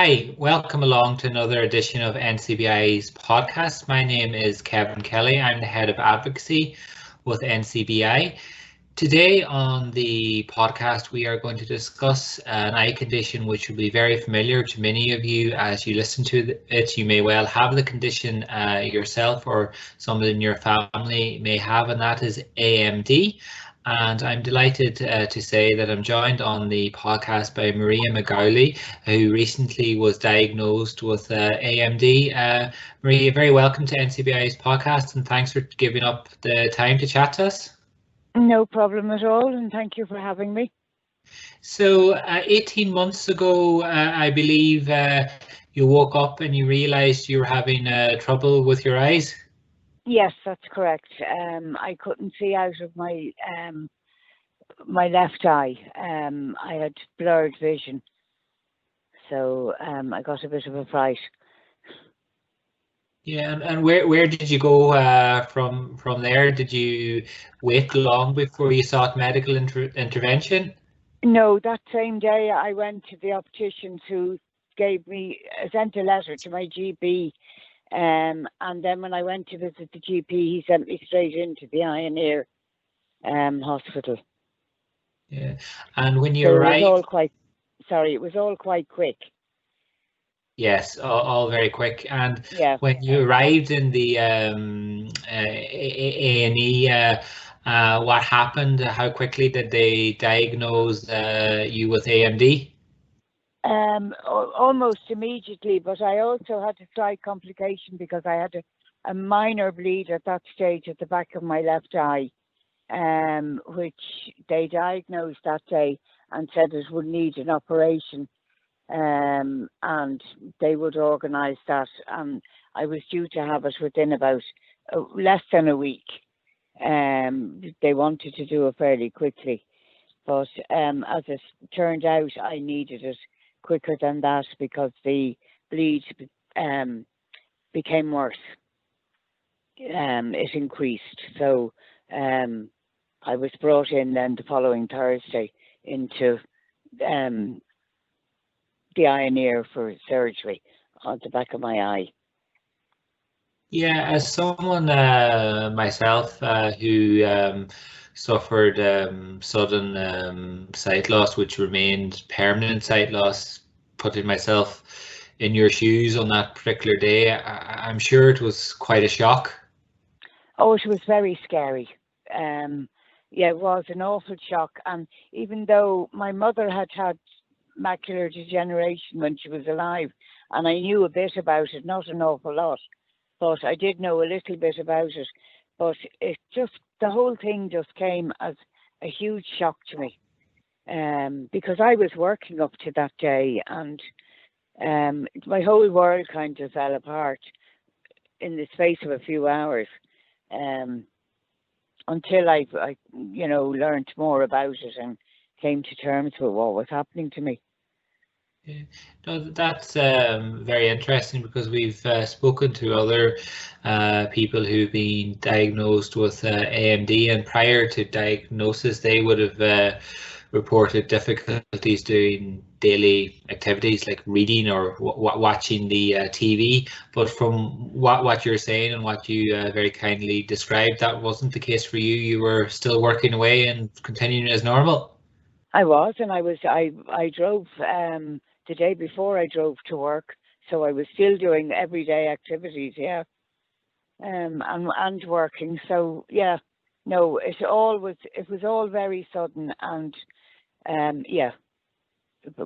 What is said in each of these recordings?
Hi, welcome along to another edition of NCBI's podcast. My name is Kevin Kelly. I'm the head of advocacy with NCBI. Today on the podcast, we are going to discuss an eye condition which will be very familiar to many of you as you listen to it. You may well have the condition yourself, or someone in your family may have, and that is AMD. And I'm delighted to say that I'm joined on the podcast by Maria McAuley, who recently was diagnosed with AMD. Maria, very welcome to NCBI's podcast, and thanks for giving up the time to chat to us. No problem at all, and thank you for having me. So 18 months ago, I believe you woke up and you realized you were having trouble with your eyes. Yes, that's correct. I couldn't see out of my my left eye. I had blurred vision, so I got a bit of a fright. Yeah, and where did you go from there? Did you wait long before you sought medical intervention? No, that same day I went to the optician who sent a letter to my GP, and then when I went to visit the GP, he sent me straight into the eye and ear hospital. Yeah, and when you So arrived, it was all quite quick. Yes, all very quick. And Yeah. when you arrived in the A&E, what happened? How quickly did they diagnose you with AMD? Almost immediately, but I also had a slight complication because I had a minor bleed at that stage at the back of my left eye, which they diagnosed that day and said it would need an operation, and they would organise that. And I was due to have it within about less than a week. They wanted to do it fairly quickly, but as it turned out, I needed it quicker than that because the bleed became worse. It increased, so I was brought in then the following Thursday into the eye and ear for surgery on the back of my eye. Yeah, as someone myself who suffered sudden sight loss, which remained permanent sight loss, putting myself in your shoes on that particular day, I'm sure it was quite a shock. Oh, it was very scary. Yeah, it was an awful shock. And even though my mother had macular degeneration when she was alive, and I knew a bit about it, not an awful lot, but I did know a little bit about it. But the whole thing just came as a huge shock to me, because I was working up to that day, and my whole world kind of fell apart in the space of a few hours, until I learned more about it and came to terms with what was happening to me. Yeah. No, that's very interesting because we've spoken to other people who've been diagnosed with AMD, and prior to diagnosis, they would have reported difficulties doing daily activities like reading or watching the TV. But from what you're saying and what you very kindly described, that wasn't the case for you. You were still working away and continuing as normal. I was, and I drove the day before I drove to work, so I was still doing everyday activities, yeah, and working. So yeah, no, it was all very sudden, and yeah,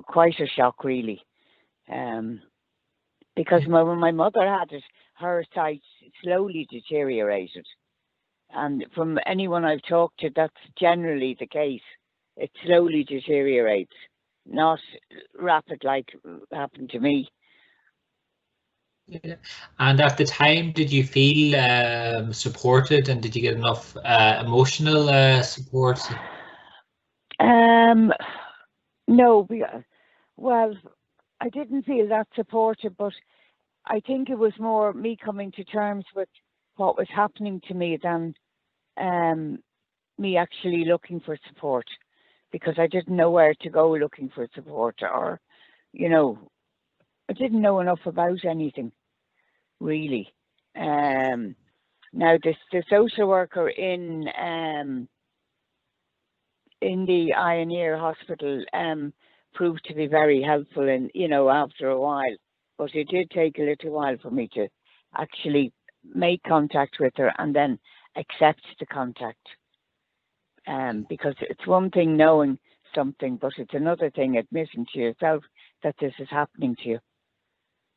quite a shock really, because when my mother had it, her sight slowly deteriorated, and from anyone I've talked to, that's generally the case. It slowly deteriorates, not rapid like happened to me. Yeah. And at the time, did you feel supported, and did you get enough emotional support? No, well, I didn't feel that supported, but I think it was more me coming to terms with what was happening to me than me actually looking for support, because I didn't know where to go looking for support, or I didn't know enough about anything, really. Now, the social worker in the Ioneer Hospital proved to be very helpful, and after a while. But it did take a little while for me to actually make contact with her and then accept the contact. Because it's one thing knowing something, but it's another thing admitting to yourself that this is happening to you.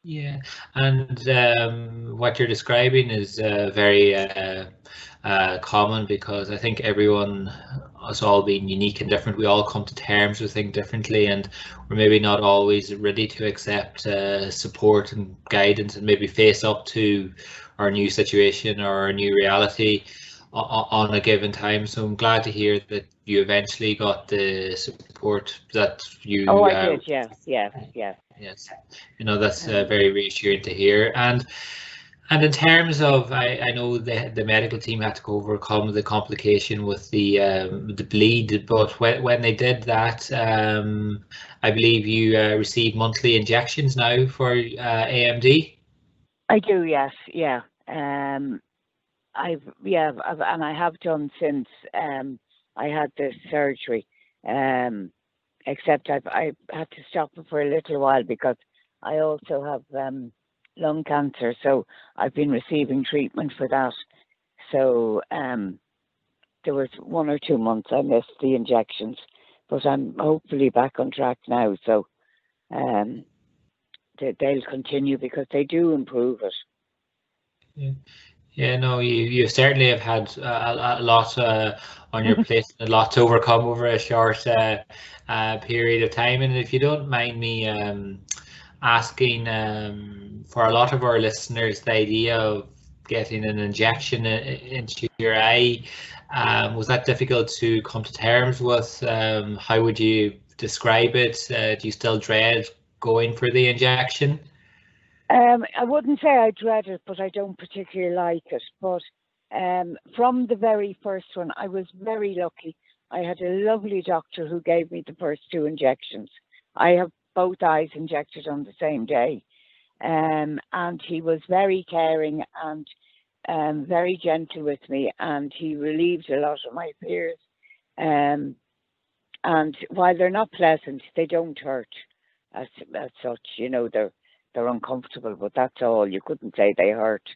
Yeah, and what you're describing is very common, because I think everyone, us all being unique and different, we all come to terms with things differently, and we're maybe not always ready to accept support and guidance and maybe face up to our new situation or our new reality on a given time. So I'm glad to hear that you eventually got the support that you. Oh, I did. Yeah. Yes, that's very reassuring to hear. And in terms of, I know the medical team had to overcome the complication with the bleed, but when they did that, I believe you receive monthly injections now for AMD. I do. Yes. Yeah. And I have done since I had the surgery. Except I had to stop it for a little while because I also have lung cancer, so I've been receiving treatment for that. So there was 1 or 2 months I missed the injections, but I'm hopefully back on track now. So they'll continue because they do improve it. Yeah, no, you certainly have had a lot on your plate, a lot to overcome over a short period of time. And if you don't mind me asking, for a lot of our listeners, the idea of getting an injection into your eye, was that difficult to come to terms with? How would you describe it? Do you still dread going for the injection? I wouldn't say I dread it, but I don't particularly like it. But from the very first one, I was very lucky. I had a lovely doctor who gave me the first 2 injections. I have both eyes injected on the same day. And he was very caring and very gentle with me, and he relieved a lot of my fears. And while they're not pleasant, they don't hurt as such. They're uncomfortable, but that's all. You couldn't say they hurt.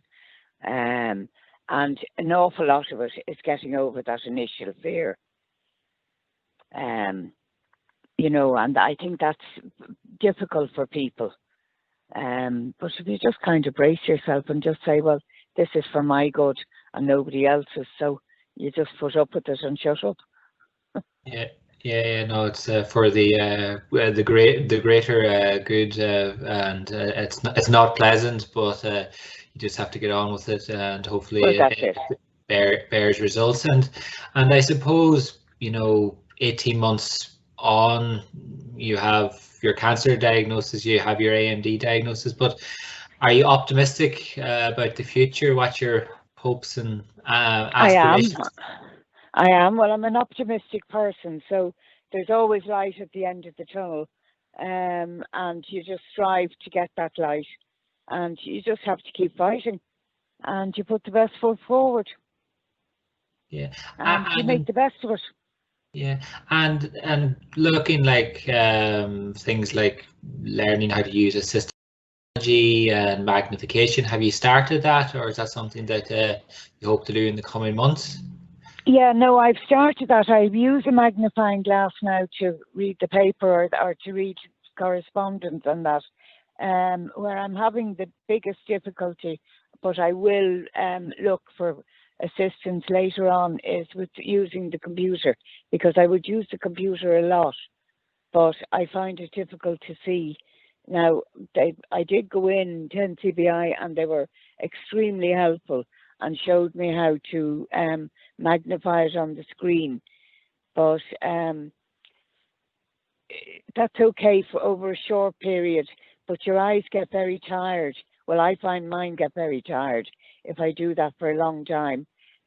And an awful lot of it is getting over that initial fear. And I think that's difficult for people. But if you just kind of brace yourself and just say, well, this is for my good and nobody else's, so you just put up with it and shut up. Yeah, no, it's for the greater good, and it's not pleasant, but you just have to get on with it, and hopefully it bears results. And I suppose 18 months on, you have your cancer diagnosis, you have your AMD diagnosis, but are you optimistic about the future? What's your hopes and aspirations? I am. Well, I'm an optimistic person, so there's always light at the end of the tunnel, and you just strive to get that light, and you just have to keep fighting, and you put the best foot forward. Yeah, and you make the best of it. Yeah, and looking like things like learning how to use assistive technology and magnification. Have you started that, or is that something that you hope to do in the coming months? Yeah, no, I've started that. I use a magnifying glass now to read the paper or to read correspondence and that. Where I'm having the biggest difficulty, but I will look for assistance later on, is with using the computer, because I would use the computer a lot, but I find it difficult to see. Now, I did go in to NCBI and they were extremely helpful and showed me how to magnify it on the screen, but that's okay for over a short period, but your eyes get very tired. Well, I find mine get very tired if I do that for a long time.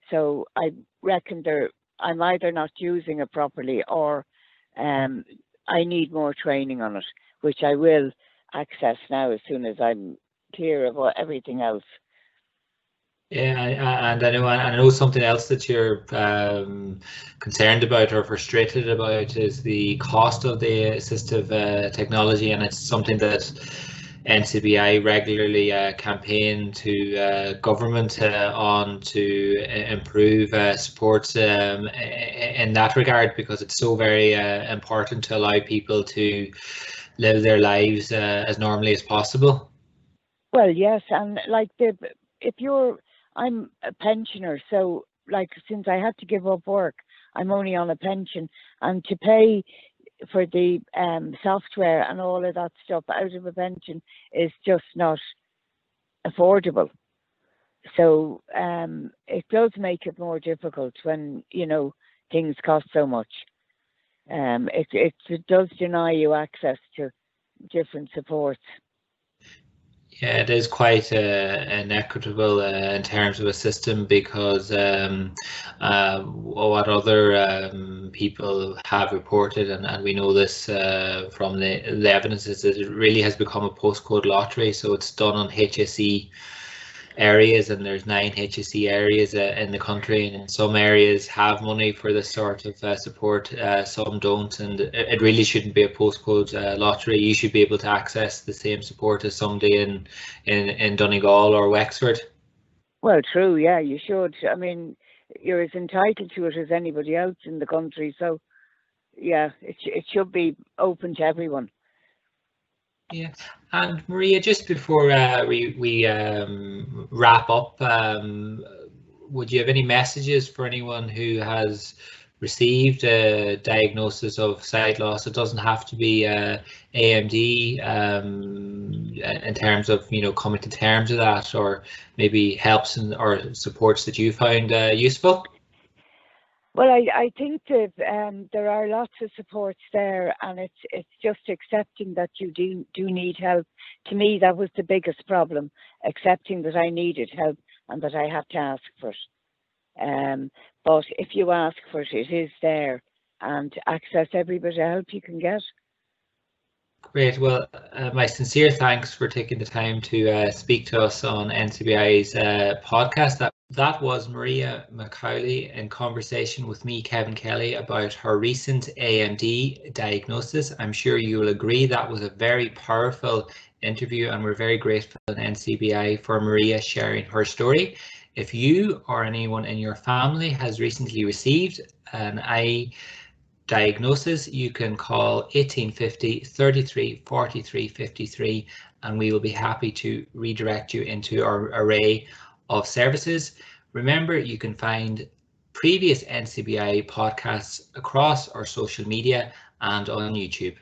So I reckon I'm either not using it properly, or I need more training on it, which I will. access now as soon as I'm clear of everything else. Yeah, and I know something else that you're concerned about or frustrated about is the cost of the assistive technology, and it's something that NCBI regularly campaign to government on to improve supports in that regard, because it's so very important to allow people to live their lives as normally as possible. Well, yes, and like I'm a pensioner, so like since I had to give up work, I'm only on a pension, and to pay for the software and all of that stuff out of a pension is just not affordable. So it does make it more difficult when, you know, things cost so much. It does deny you access to different supports. Yeah, it is quite inequitable in terms of a system, because what other people have reported, and we know this from the evidence, is that it really has become a postcode lottery. So it's done on HSE areas, and there's 9 HSE areas in the country, and some areas have money for this sort of support, some don't, and it really shouldn't be a postcode lottery. You should be able to access the same support as somebody in Donegal or Wexford. Well, true, yeah, you should. I mean, you're as entitled to it as anybody else in the country, so yeah, it should be open to everyone. Yeah, and Maria, just before we wrap up, would you have any messages for anyone who has received a diagnosis of sight loss? It doesn't have to be AMD, in terms of, you know, coming to terms with that, or maybe helps or supports that you found useful. Well, I think that there are lots of supports there, and it's just accepting that you do need help. To me, that was the biggest problem, accepting that I needed help and that I had to ask for it. But if you ask for it, it is there, and access every bit of help you can get. Great. Well, my sincere thanks for taking the time to speak to us on NCBI's podcast. That was Maria McAuley in conversation with me, Kevin Kelly, about her recent AMD diagnosis. I'm sure you will agree that was a very powerful interview, and we're very grateful to NCBI for Maria sharing her story. If you or anyone in your family has recently received an eye diagnosis, you can call 1850 33 43 53, and we will be happy to redirect you into our array of services. Remember, you can find previous NCBI podcasts across our social media and on YouTube.